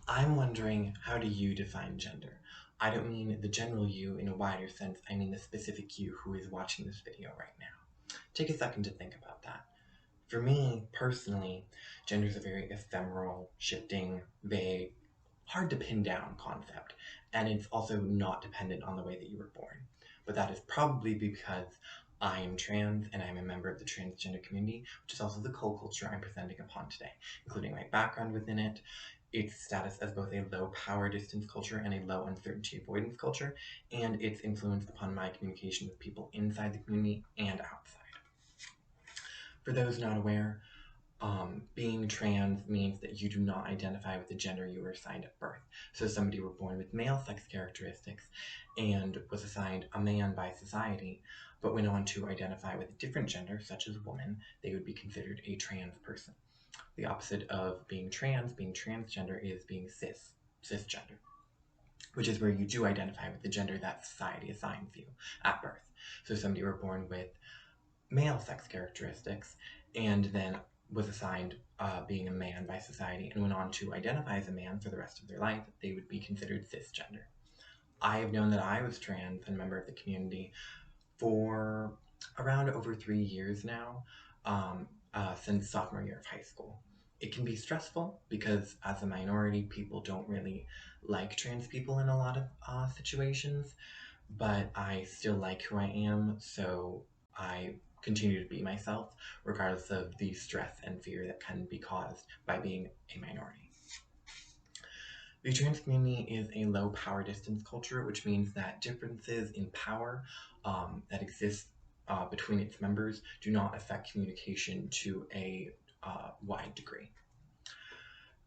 I'm wondering, how do you define gender? I don't mean the general you in a wider sense, I mean the specific you who is watching this video right now. Take a second to think about that. For me, personally, gender is a very ephemeral, shifting, vague, hard to pin down concept, and it's also not dependent on the way that you were born. But that is probably because I am trans and I'm a member of the transgender community, which is also the culture I'm presenting upon today, including my background within it, its status as both a low power distance culture and a low uncertainty avoidance culture, and its influence upon my communication with people inside the community and outside. For those not aware, being trans means that you do not identify with the gender you were assigned at birth. So somebody were born with male sex characteristics and was assigned a man by society, but went on to identify with a different gender, such as woman, they would be considered a trans person. The opposite of being transgender, is being cisgender, which is where you do identify with the gender that society assigns you at birth. So somebody were born with male sex characteristics and then was assigned being a man by society and went on to identify as a man for the rest of their life, they would be considered cisgender. I have known that I was trans and a member of the community for around over 3 years now, since sophomore year of high school. It can be stressful because as a minority, people don't really like trans people in a lot of situations, but I still like who I am, so I continue to be myself, regardless of the stress and fear that can be caused by being a minority. The trans community is a low power distance culture, which means that differences in power that exist between its members do not affect communication to a wide degree.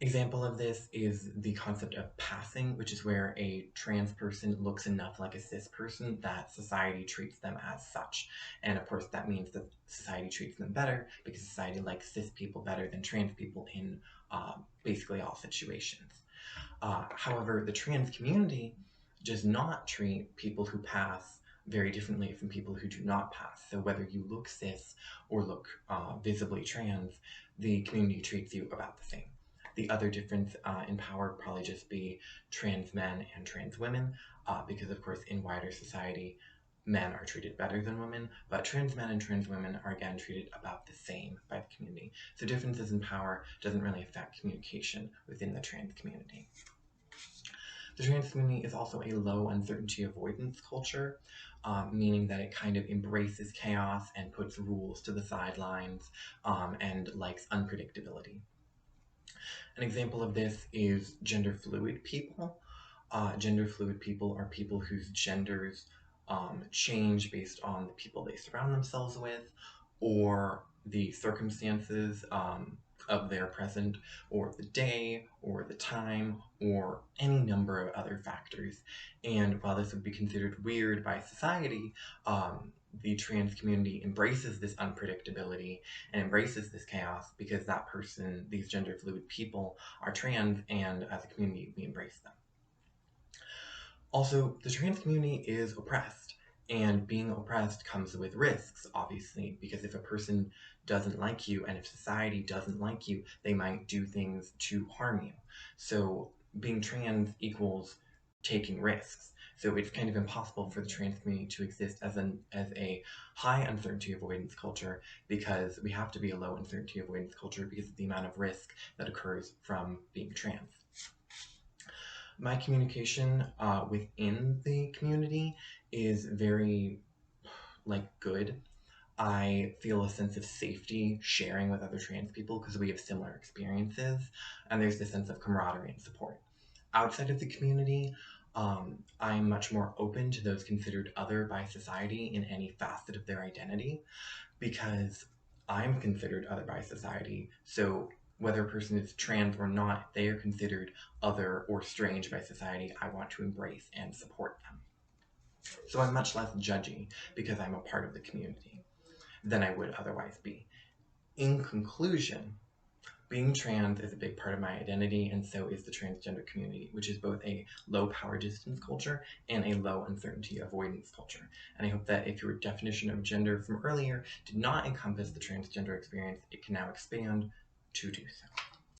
Example of this is the concept of passing, which is where a trans person looks enough like a cis person that society treats them as such. And of course, that means that society treats them better because society likes cis people better than trans people in basically all situations. However, the trans community does not treat people who pass very differently from people who do not pass. So whether you look cis or look visibly trans, the community treats you about the same. The other difference in power would probably just be trans men and trans women, because of course in wider society, men are treated better than women, but trans men and trans women are again treated about the same by the community. So differences in power doesn't really affect communication within the trans community. The trans community is also a low uncertainty avoidance culture, meaning that it kind of embraces chaos and puts rules to the sidelines and likes unpredictability. An example of this is gender fluid people. Gender fluid people are people whose genders change based on the people they surround themselves with or the circumstances of their present, or the day, or the time, or any number of other factors. And while this would be considered weird by society, the trans community embraces this unpredictability and embraces this chaos because that person, these gender fluid people, are trans, and as a community, we embrace them. Also, the trans community is oppressed, and being oppressed comes with risks, obviously, because if a person doesn't like you and if society doesn't like you, they might do things to harm you. So being trans equals taking risks. So it's kind of impossible for the trans community to exist as a high uncertainty avoidance culture, because we have to be a low uncertainty avoidance culture because of the amount of risk that occurs from being trans. My communication within the community is very good. I feel a sense of safety sharing with other trans people because we have similar experiences, and there's this sense of camaraderie and support. Outside of the community, I'm much more open to those considered other by society in any facet of their identity, because I'm considered other by society. So whether a person is trans or not, they are considered other or strange by society. I want to embrace and support them. So I'm much less judgy because I'm a part of the community than I would otherwise be. In conclusion, being trans is a big part of my identity, and so is the transgender community, which is both a low power distance culture and a low uncertainty avoidance culture. And I hope that if your definition of gender from earlier did not encompass the transgender experience, it can now expand to do so.